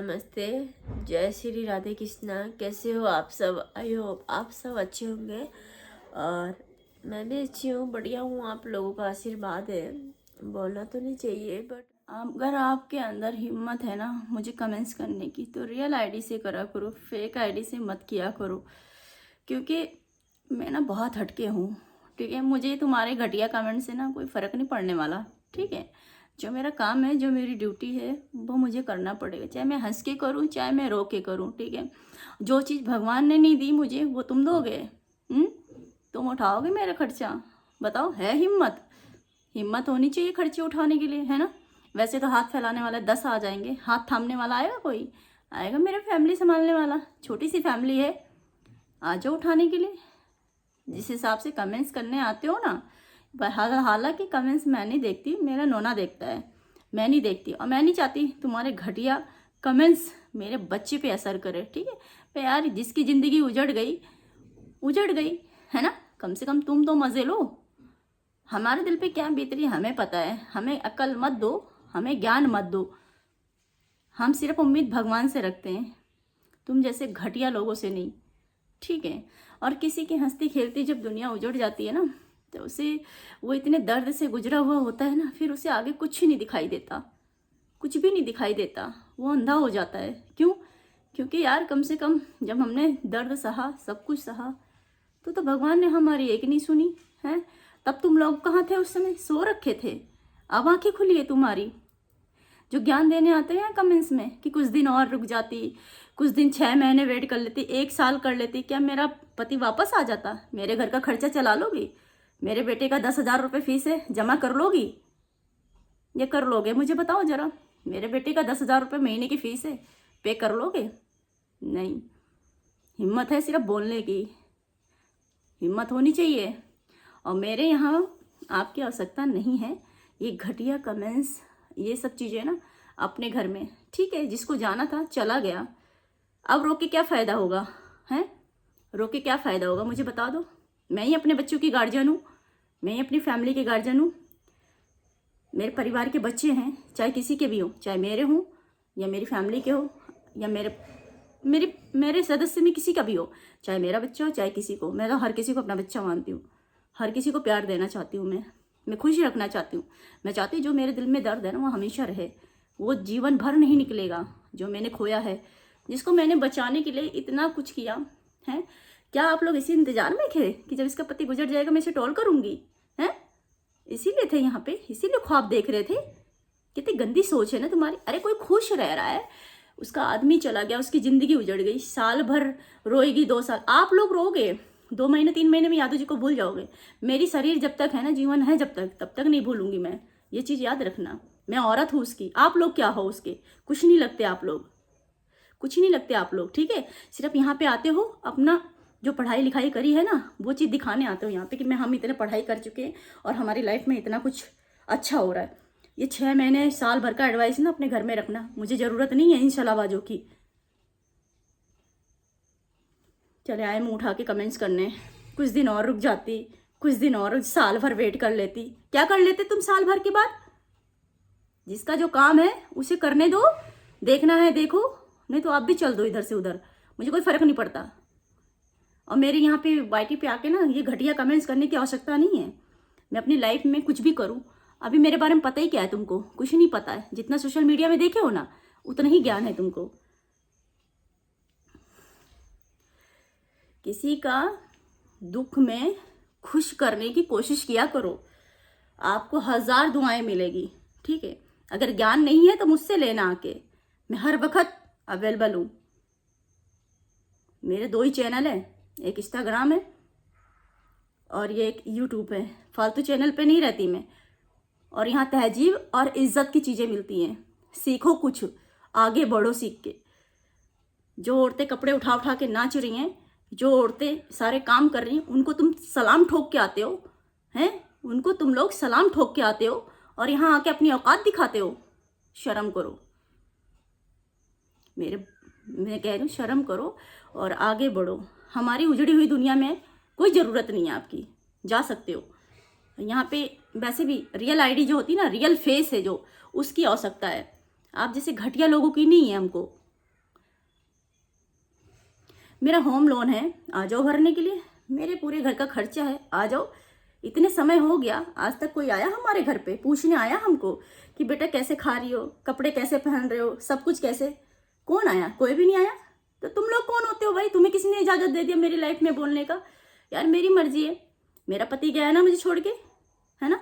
नमस्ते, जय श्री राधे कृष्णा। कैसे हो आप सब? आई होप आप सब अच्छे होंगे और मैं भी अच्छी हूँ, बढ़िया हूँ। आप लोगों का आशीर्वाद है, बोलना तो नहीं चाहिए बट अगर आपके अंदर हिम्मत है ना मुझे कमेंट्स करने की, तो रियल आईडी से करा करो, फेक आईडी से मत किया करो। क्योंकि मैं ना बहुत हटके हूँ, ठीक है। मुझे तुम्हारे घटिया कमेंट से ना कोई फ़र्क नहीं पड़ने वाला, ठीक है। जो मेरा काम है, जो मेरी ड्यूटी है, वो मुझे करना पड़ेगा, चाहे मैं हंस के करूँ चाहे मैं रो के करूँ, ठीक है। जो चीज़ भगवान ने नहीं दी मुझे वो तुम दोगे? तुम उठाओगे मेरा खर्चा? बताओ, है हिम्मत? हिम्मत होनी चाहिए खर्चे उठाने के लिए, है ना। वैसे तो हाथ फैलाने वाले 10 आ जाएंगे, हाथ थामने वाला आएगा कोई? आएगा मेरा फैमिली संभालने वाला, छोटी सी फैमिली है, आ जाओ उठाने के लिए। जिस हिसाब से कमेंट्स करने आते हो ना, हालांकि कमेंट्स मैं नहीं देखती, मेरा नोना देखता है, मैं नहीं देखती। और मैं नहीं चाहती तुम्हारे घटिया कमेंट्स मेरे बच्चे पे असर करे, ठीक है। पे यार, जिसकी ज़िंदगी उजड़ गई है ना, कम से कम तुम तो मज़े लो। हमारे दिल पे क्या बीत रही है हमें पता है। हमें अक्ल मत दो, हमें ज्ञान मत दो। हम सिर्फ उम्मीद भगवान से रखते हैं, तुम जैसे घटिया लोगों से नहीं, ठीक है। और किसी की हंसती खेलती जब दुनिया उजड़ जाती है ना, तो उसे वो इतने दर्द से गुजरा हुआ होता है ना, फिर उसे आगे कुछ नहीं दिखाई देता, कुछ भी नहीं दिखाई देता, वो अंधा हो जाता है। क्यों? क्योंकि यार, कम से कम जब हमने दर्द सहा, सब कुछ सहा, तो भगवान ने हमारी एक नहीं सुनी है। तब तुम लोग कहाँ थे उस समय? सो रखे थे। अब आंखें खुली है तुम्हारी। जो ज्ञान देने आते हैं कमेंट्स में कि कुछ दिन और रुक जाती, कुछ दिन 6 महीने वेट कर लेती, 1 साल कर लेती, क्या मेरा पति वापस आ जाता? मेरे घर का खर्चा चला लोगी? मेरे बेटे का 10,000 रुपये फीस है, जमा कर लोगी? ये कर लोगे? मुझे बताओ जरा। मेरे बेटे का 10,000 रुपये महीने की फीस है, पे कर लोगे? नहीं। हिम्मत है सिर्फ बोलने की, हिम्मत होनी चाहिए। और मेरे यहाँ आपकी आवश्यकता नहीं है ये घटिया कमेंट्स, ये सब चीज़ें ना अपने घर में, ठीक है। जिसको जाना था चला गया, अब रो के क्या फ़ायदा होगा? हैं, रो के क्या फ़ायदा होगा? मुझे बता दो। मैं ही अपने बच्चों की गार्जियन हूँ, मैं ही अपनी फैमिली के गार्जियन हूँ। मेरे परिवार के बच्चे हैं, चाहे किसी के भी हो, चाहे मेरे हों या मेरी फैमिली के हो, या मेरे सदस्य में किसी का भी हो, चाहे मेरा बच्चा हो चाहे किसी को। मैं तो हर किसी को अपना बच्चा मानती हूँ, हर किसी को प्यार देना चाहती हूँ, मैं खुश रखना चाहती हूँ। मैं चाहती हूँ जो मेरे दिल में दर्द है ना वो हमेशा रहे, वो जीवन भर नहीं निकलेगा। जो मैंने खोया है, जिसको मैंने बचाने के लिए इतना कुछ किया है, क्या आप लोग इसी इंतजार में थे कि जब इसका पति गुजर जाएगा मैं इसे टोल करूँगी? हैं, इसीलिए थे यहाँ पे, इसीलिए ख्वाब देख रहे थे? कितनी गंदी सोच है ना तुम्हारी। अरे कोई खुश रह रहा है, उसका आदमी चला गया, उसकी ज़िंदगी उजड़ गई, साल भर रोएगी, 2 साल आप लोग रोगे, 2 महीने 3 महीने में यादव जी को भूल जाओगे। मेरी शरीर जब तक है ना, जीवन है जब तक, तब तक नहीं भूलूंगी मैं। ये चीज़ याद रखना। मैं औरत हूँ उसकी, आप लोग क्या हो उसके? कुछ नहीं लगते आप लोग, कुछ नहीं लगते आप लोग, ठीक है। सिर्फ यहाँ पे आते हो, अपना जो पढ़ाई लिखाई करी है ना वो चीज़ दिखाने आते हो यहाँ पे कि हम इतने पढ़ाई कर चुके हैं और हमारी लाइफ में इतना कुछ अच्छा हो रहा है। ये 6 महीने साल भर का एडवाइस ना अपने घर में रखना, मुझे ज़रूरत नहीं है इन शलाबाजों की। चले आए मुँह उठा के कमेंट्स करने, कुछ दिन और रुक जाती, कुछ दिन और, साल भर वेट कर लेती। क्या कर लेते तुम साल भर के बाद? जिसका जो काम है उसे करने दो, देखना है देखो, नहीं तो आप भी चल दो इधर से उधर, मुझे कोई फ़र्क नहीं पड़ता। और मेरे यहाँ पे वाईटी पे आके ना ये घटिया कमेंट्स करने की आवश्यकता नहीं है। मैं अपनी लाइफ में कुछ भी करूँ, अभी मेरे बारे में पता ही क्या है तुमको? कुछ नहीं पता है। जितना सोशल मीडिया में देखे हो ना उतना ही ज्ञान है तुमको। किसी का दुख में खुश करने की कोशिश किया करो, आपको 1000 दुआएं मिलेगी, ठीक है। अगर ज्ञान नहीं है तो मुझसे लेना आके, मैं हर वक्त अवेलेबल हूँ। मेरे 2 ही चैनल है, एक इंस्टाग्राम है और ये एक यूट्यूब है। फालतू चैनल पे नहीं रहती मैं। और यहाँ तहजीब और इज्जत की चीज़ें मिलती हैं, सीखो कुछ, आगे बढ़ो सीख के। जो औरतें कपड़े उठा उठा के नाच रही हैं, जो औरतें सारे काम कर रही हैं, उनको तुम सलाम ठोक के आते हो, हैं? उनको तुम लोग सलाम ठोक के आते हो और यहाँ आके अपनी औकात दिखाते हो। शर्म करो। मैं कह रही हूँ शर्म करो और आगे बढ़ो। हमारी उजड़ी हुई दुनिया में कोई ज़रूरत नहीं है आपकी, जा सकते हो। यहाँ पे वैसे भी रियल आईडी जो होती है ना, रियल फेस है जो, उसकी आवश्यकता है। आप जैसे घटिया लोगों की नहीं है हमको। मेरा होम लोन है, आ जाओ भरने के लिए, मेरे पूरे घर का खर्चा है, आ जाओ। इतने समय हो गया, आज तक कोई आया हमारे घर पे पूछने आया हमको कि बेटा कैसे खा रही हो, कपड़े कैसे पहन रहे हो, सब कुछ कैसे? कौन आया? कोई भी नहीं आया। तो तुम लोग कौन होते हो भाई? तुम्हें किसने इजाजत दे दिया मेरी लाइफ में बोलने का? यार मेरी मर्जी है, मेरा पति गया है ना मुझे छोड़ के, है ना,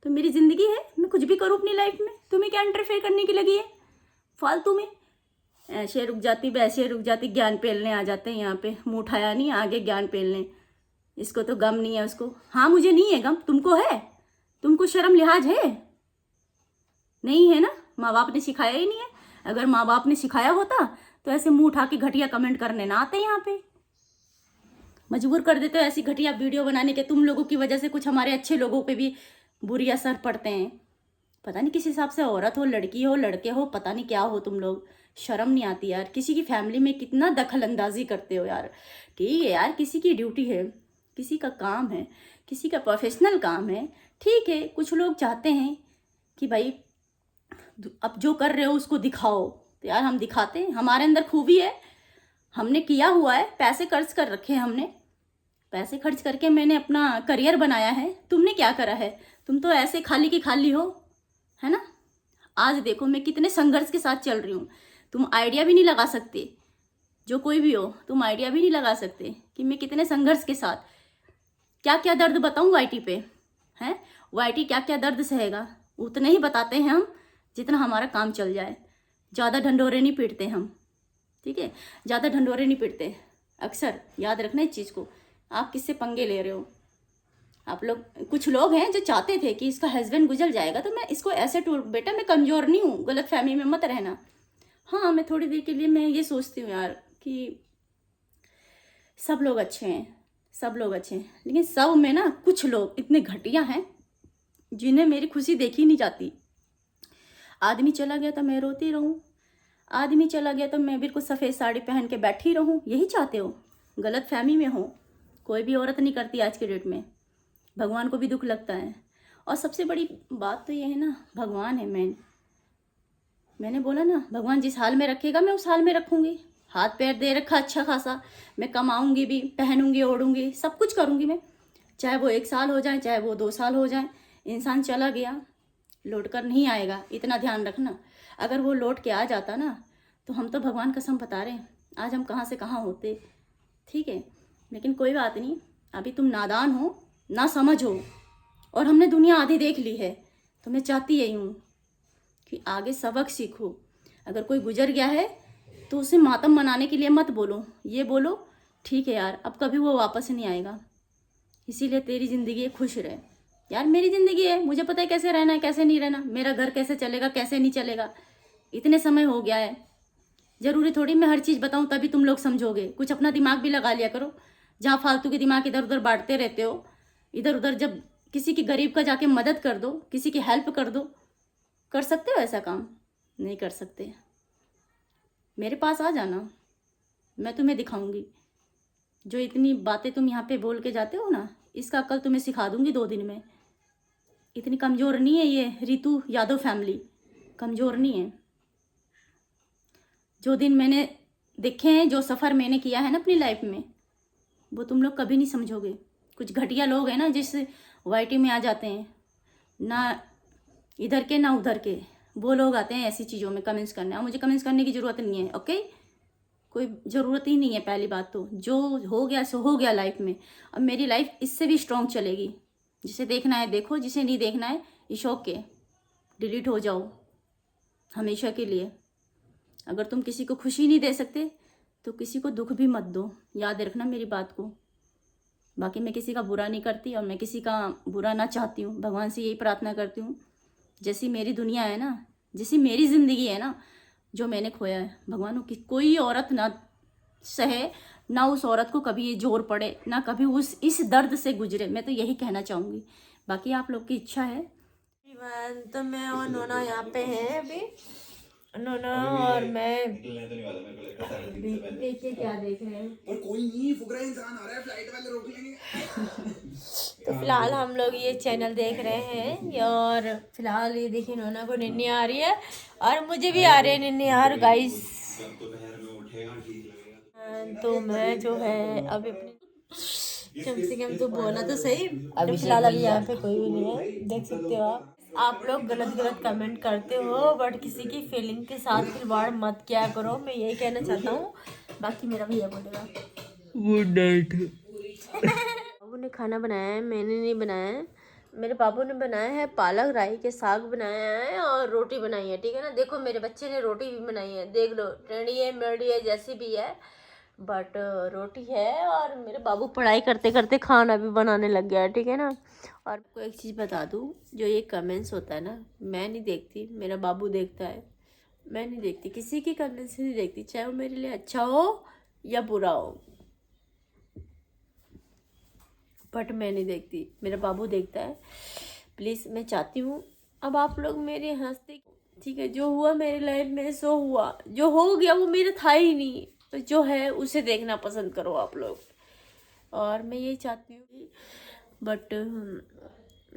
तो मेरी जिंदगी है, मैं कुछ भी करूँ अपनी लाइफ में, तुम्हें क्या इंटरफेयर करने की लगी है फालतू में? ऐसे रुक जाती वैसे रुक जाती, ज्ञान पेलने आ जाते हैं यहाँ पे, मुंह उठाया नहीं आगे ज्ञान पेलने। इसको तो गम नहीं है उसको। हाँ मुझे नहीं है गम, तुमको है? तुमको शर्म लिहाज है? नहीं है ना, माँ बाप ने सिखाया ही नहीं है। अगर माँ बाप ने सिखाया होता तो ऐसे मुंह उठा के घटिया कमेंट करने ना आते यहाँ पे। मजबूर कर देते हो ऐसी घटिया वीडियो बनाने के। तुम लोगों की वजह से कुछ हमारे अच्छे लोगों पे भी बुरी असर पड़ते हैं। पता नहीं किस हिसाब से औरत हो, लड़की हो, लड़के हो, पता नहीं क्या हो तुम लोग। शर्म नहीं आती यार, किसी की फैमिली में कितना दखल अंदाजी करते हो यार। ठीक है यार, किसी की ड्यूटी है, किसी का काम है, किसी का प्रोफेशनल काम है, ठीक है। कुछ लोग चाहते हैं कि भाई अब जो कर रहे हो उसको दिखाओ, तो यार हम दिखाते हैं, हमारे अंदर खूबी है, हमने किया हुआ है, पैसे खर्च कर रखे हैं हमने, पैसे खर्च करके मैंने अपना करियर बनाया है। तुमने क्या करा है? तुम तो ऐसे खाली की खाली हो, है ना। आज देखो मैं कितने संघर्ष के साथ चल रही हूँ, तुम आइडिया भी नहीं लगा सकते। जो कोई भी हो, तुम आइडिया भी नहीं लगा सकते कि मैं कितने संघर्ष के साथ, क्या क्या दर्द बताऊँ वाईटी पे, हैं? वाईटी क्या क्या दर्द सहेगा, उतना ही बताते हैं हम जितना हमारा काम चल जाए। ज़्यादा ढंढोरे नहीं पीटते हम, ठीक है, ज़्यादा ढंढोरे नहीं पीटते। अक्सर याद रखना इस चीज़ को। आप किससे पंगे ले रहे हो? आप लोग, कुछ लोग हैं जो चाहते थे कि इसका हस्बैंड गुजर जाएगा तो मैं इसको ऐसे टूट, बेटा मैं कमज़ोर नहीं हूँ, गलत फहमी में मत रहना। हाँ मैं थोड़ी देर के लिए मैं ये सोचती हूँ यार कि सब लोग अच्छे हैं, सब लोग अच्छे हैं, लेकिन सब में ना कुछ लोग इतने घटिया हैं जिन्हें मेरी खुशी देखी नहीं जाती। आदमी चला गया तो मैं रोती रहूँ, आदमी चला गया तो मैं बिल्कुल सफ़ेद साड़ी पहन के बैठी रहूँ, यही चाहते हो? गलत फहमी में हो। कोई भी औरत नहीं करती आज के डेट में, भगवान को भी दुख लगता है। और सबसे बड़ी बात तो ये है ना, भगवान है मैंने बोला ना, भगवान जिस हाल में रखेगा मैं उस हाल में रखूँगी। हाथ पैर दे रखा अच्छा खासा, मैं कमाऊँगी भी, पहनूँगी, ओढ़ूँगी, सब कुछ करूँगी मैं, चाहे वो 1 साल हो जाए, चाहे वो 2 साल हो जाए। इंसान चला गया, लौट कर नहीं आएगा, इतना ध्यान रखना। अगर वो लौट के आ जाता ना, तो हम तो भगवान कसम बता रहे हैं आज हम कहाँ से कहाँ होते, ठीक है। लेकिन कोई बात नहीं, अभी तुम नादान हो, ना समझ हो, और हमने दुनिया आधी देख ली है। तो मैं चाहती यही हूँ कि आगे सबक सीखो। अगर कोई गुजर गया है तो उसे मातम मनाने के लिए मत बोलो, ये बोलो ठीक है यार अब कभी वो वापस नहीं आएगा, इसीलिए तेरी ज़िंदगी है, खुश रहे। यार मेरी ज़िंदगी है, मुझे पता है कैसे रहना है कैसे नहीं रहना, मेरा घर कैसे चलेगा कैसे नहीं चलेगा। इतने समय हो गया है, ज़रूरी थोड़ी मैं हर चीज़ बताऊँ तभी तुम लोग समझोगे। कुछ अपना दिमाग भी लगा लिया करो, जहाँ फालतू के दिमाग इधर उधर बांटते रहते हो। इधर उधर जब किसी की गरीब का जाके मदद कर दो, किसी की हेल्प कर दो। कर सकते हो ऐसा काम? नहीं कर सकते। मेरे पास आ जाना, मैं तुम्हें दिखाऊंगी। जो इतनी बातें तुम यहाँ पे बोल के जाते हो ना, इसका अक्ल तुम्हें सिखा दूंगी 2 दिन में। इतनी कमज़ोर नहीं है ये रितु यादव फैमिली, कमज़ोर नहीं है। जो दिन मैंने देखे हैं, जो सफ़र मैंने किया है ना अपनी लाइफ में, वो तुम लोग कभी नहीं समझोगे। कुछ घटिया लोग हैं ना जिस वाईटी में आ जाते हैं, ना इधर के ना उधर के, वो लोग आते हैं ऐसी चीज़ों में कमेंट्स करने। और मुझे कमेंट्स करने की ज़रूरत नहीं है, ओके, कोई ज़रूरत ही नहीं है। पहली बात तो जो हो गया सो हो गया लाइफ में। अब मेरी लाइफ इससे भी स्ट्रॉन्ग चलेगी। जिसे देखना है देखो, जिसे नहीं देखना है इट्स ओके, डिलीट हो जाओ हमेशा के लिए। अगर तुम किसी को खुशी नहीं दे सकते तो किसी को दुख भी मत दो, याद रखना मेरी बात को। बाकी मैं किसी का बुरा नहीं करती और मैं किसी का बुरा ना चाहती हूँ। भगवान से यही प्रार्थना करती हूँ, जैसी मेरी दुनिया है ना, जैसी मेरी ज़िंदगी है ना, जो मैंने खोया है, भगवान की कोई औरत ना सहे, ना उस औरत को कभी ये जोर पड़े, ना कभी इस दर्द से गुजरे। मैं तो यही कहना चाहूँगी, बाकी आप लोग की इच्छा है। तो मैं और नोना यहाँ पे हैं अभी, नोना और मैं देखिए क्या देख रहे हैं। पर कोई नहीं, फुकरा इंसान आ रहा है, फ्लाइट वाले रोक लेंगे। तो फिलहाल हम लोग ये चैनल देख रहे हैं, और फिलहाल ये देखिए नोना को निन्नी आ रही है और मुझे भी आ रही है निन्नी यार गाइस। तो मैं जो है अभी अपने कम से कम तो बोला तो सही। अभी फिलहाल अभी यहाँ पे कोई भी नहीं है, देख सकते हो आप लोग गलत गलत कमेंट करते हो बट किसी की फीलिंग के साथ खिलवाड़ मत किया करो, मैं यही कहना चाहता हूँ। बाकी मेरा भैया बोलेगा गुड नाइट। बाबू ने खाना बनाया है, मैंने नहीं बनाया है। मेरे बाबू ने बनाया है पालक राई के साग बनाया है और रोटी बनाई है, ठीक है ना। देखो मेरे बच्चे ने रोटी भी बनाई है, देख लो, टेढ़ी है मेढ़ी है जैसी भी है बट रोटी है। और मेरे बाबू पढ़ाई करते करते खाना भी बनाने लग गया है, ठीक है ना। और आपको एक चीज़ बता दूँ, जो ये कमेंट्स होता है ना, मैं नहीं देखती, मेरा बाबू देखता है। मैं नहीं देखती, किसी की कमेंट्स नहीं देखती, चाहे वो मेरे लिए अच्छा हो या बुरा हो, बट मैं नहीं देखती, मेरा बाबू देखता है। प्लीज़ मैं चाहती हूँ अब आप लोग मेरे हंसते, ठीक है, जो हुआ मेरी लाइफ में सो हुआ, जो हो गया वो मेरा था ही नहीं, तो जो है उसे देखना पसंद करो आप लोग। और मैं यही चाहती हूँ बट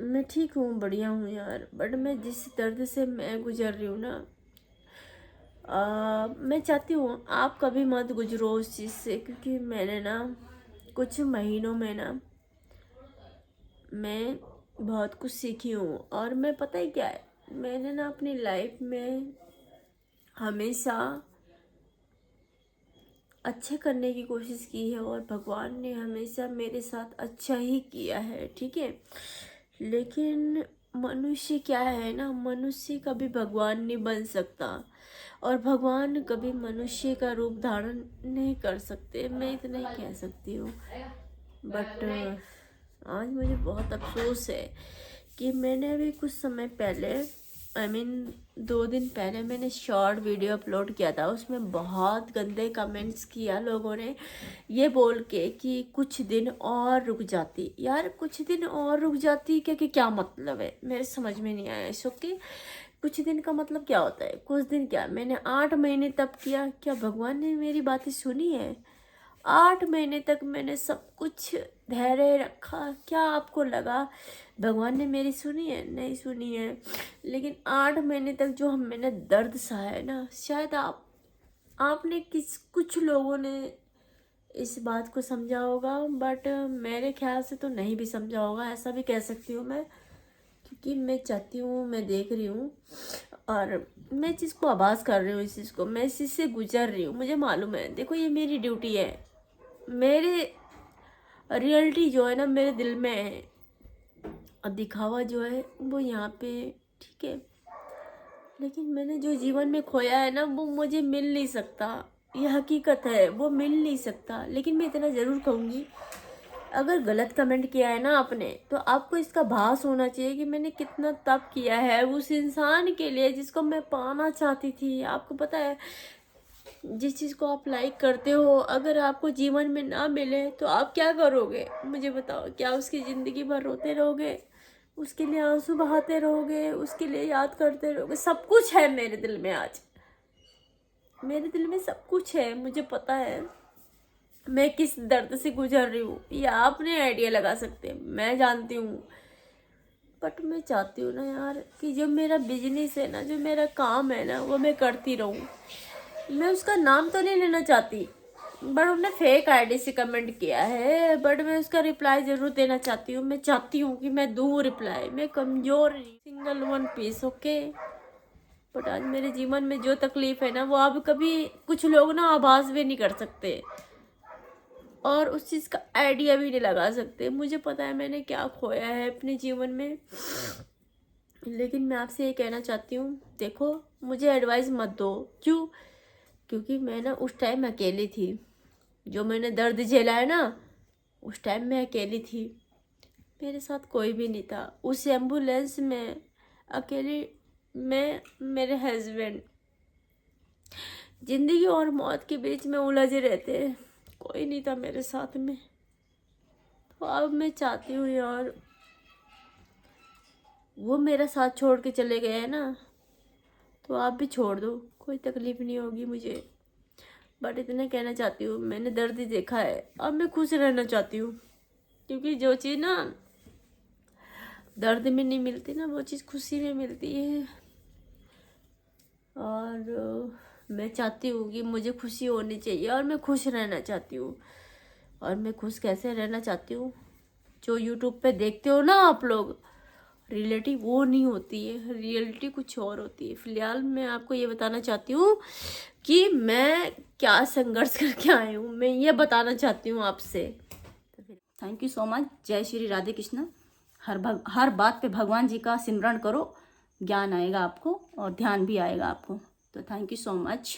मैं ठीक हूँ, बढ़िया हूँ यार, बट मैं जिस दर्द से मैं गुजर रही हूँ ना, मैं चाहती हूँ आप कभी मत गुजरो उस चीज़ से, क्योंकि मैंने ना कुछ महीनों में ना मैं बहुत कुछ सीखी हूँ। और मैं पता है क्या है, मैंने ना अपनी लाइफ में हमेशा अच्छे करने की कोशिश की है और भगवान ने हमेशा मेरे साथ अच्छा ही किया है, ठीक है। लेकिन मनुष्य क्या है ना, मनुष्य कभी भगवान नहीं बन सकता और भगवान कभी मनुष्य का रूप धारण नहीं कर सकते, मैं इतना ही कह सकती हूँ। बट आज मुझे बहुत अफसोस है कि मैंने अभी कुछ समय पहले दो दिन पहले मैंने शॉर्ट वीडियो अपलोड किया था, उसमें बहुत गंदे कमेंट्स किया लोगों ने, ये बोल के कि कुछ दिन और रुक जाती। यार कुछ दिन और रुक जाती क्या मतलब है, मेरे समझ में नहीं आया इसको कि कुछ दिन का मतलब क्या होता है। कुछ दिन क्या, मैंने 8 महीने तप किया, क्या भगवान ने मेरी बातें सुनी है? 8 महीने तक मैंने सब कुछ धैर्य रखा, क्या आपको लगा भगवान ने मेरी सुनी है? नहीं सुनी है। लेकिन 8 महीने तक जो मैंने दर्द सहा है ना, शायद आपने कुछ लोगों ने इस बात को समझा होगा बट मेरे ख्याल से तो नहीं भी समझा होगा, ऐसा भी कह सकती हूँ मैं, क्योंकि मैं चाहती हूँ, मैं देख रही हूँ और मैं इस चीज़ को आभास कर रही हूँ, इस चीज़ को मैं इस चीज़ से गुजर रही हूँ, मुझे मालूम है। देखो ये मेरी ड्यूटी है, मेरे रियलिटी जो है ना मेरे दिल में है और दिखावा जो है वो यहाँ पे, ठीक है। लेकिन मैंने जो जीवन में खोया है ना वो मुझे मिल नहीं सकता, ये हकीकत है, वो मिल नहीं सकता। लेकिन मैं इतना ज़रूर कहूँगी, अगर गलत कमेंट किया है ना आपने, तो आपको इसका भास होना चाहिए कि मैंने कितना तप किया है उस इंसान के लिए जिसको मैं पाना चाहती थी। आपको पता है, जिस चीज़ को आप लाइक करते हो अगर आपको जीवन में ना मिले तो आप क्या करोगे, मुझे बताओ। क्या उसकी ज़िंदगी भर रोते रहोगे, उसके लिए आंसू बहाते रहोगे, उसके लिए याद करते रहोगे? सब कुछ है मेरे दिल में, आज मेरे दिल में सब कुछ है, मुझे पता है मैं किस दर्द से गुजर रही हूँ, ये आपने आइडिया लगा सकते हैं, मैं जानती हूँ। बट मैं चाहती हूँ ना यार कि जो मेरा बिजनेस है ना, जो मेरा काम है ना, वो मैं करती रहूँ। मैं उसका नाम तो नहीं लेना चाहती, बट उन्होंने फेक आईडी से कमेंट किया है, बट मैं उसका रिप्लाई ज़रूर देना चाहती हूँ। मैं चाहती हूँ कि मैं दूँ रिप्लाई, मैं कमज़ोर नहीं, single one piece, okay. But आज मेरे जीवन में जो तकलीफ़ है ना, वो अब कभी कुछ लोग ना आभास भी नहीं कर सकते और उस चीज़ का आइडिया भी नहीं लगा सकते। मुझे पता है मैंने क्या खोया है अपने जीवन में, लेकिन मैं आपसे ये कहना चाहती हूँ, देखो मुझे एडवाइस मत दो। क्यों? क्योंकि मैं ना उस टाइम अकेली थी, जो मैंने दर्द झेला है ना, उस टाइम मैं अकेली थी, मेरे साथ कोई भी नहीं था। उस एम्बुलेंस में अकेली मैं, मेरे हस्बैंड, ज़िंदगी और मौत के बीच में उलझे रहते, कोई नहीं था मेरे साथ में। तो अब मैं चाहती हूँ यार, वो मेरा साथ छोड़ के चले गए हैं ना, तो आप भी छोड़ दो, कोई तकलीफ़ नहीं होगी मुझे। बट इतना कहना चाहती हूँ, मैंने दर्द देखा है, अब मैं खुश रहना चाहती हूँ, क्योंकि जो चीज़ ना दर्द में नहीं मिलती ना, वो चीज़ खुशी में मिलती है। और मैं चाहती हूँ कि मुझे खुशी होनी चाहिए और मैं खुश रहना चाहती हूँ। और मैं खुश कैसे रहना चाहती हूँ, जो यूट्यूब पे देखते हो ना आप लोग, रियलिटी वो नहीं होती है, रियलिटी कुछ और होती है। फिलहाल मैं आपको ये बताना चाहती हूँ कि मैं क्या संघर्ष करके आई हूँ, मैं ये बताना चाहती हूँ आपसे। Thank you so much. जय श्री राधे कृष्ण। हर बात पे भगवान जी का सिमरण करो, ज्ञान आएगा आपको और ध्यान भी आएगा आपको। तो थैंक यू सो मच।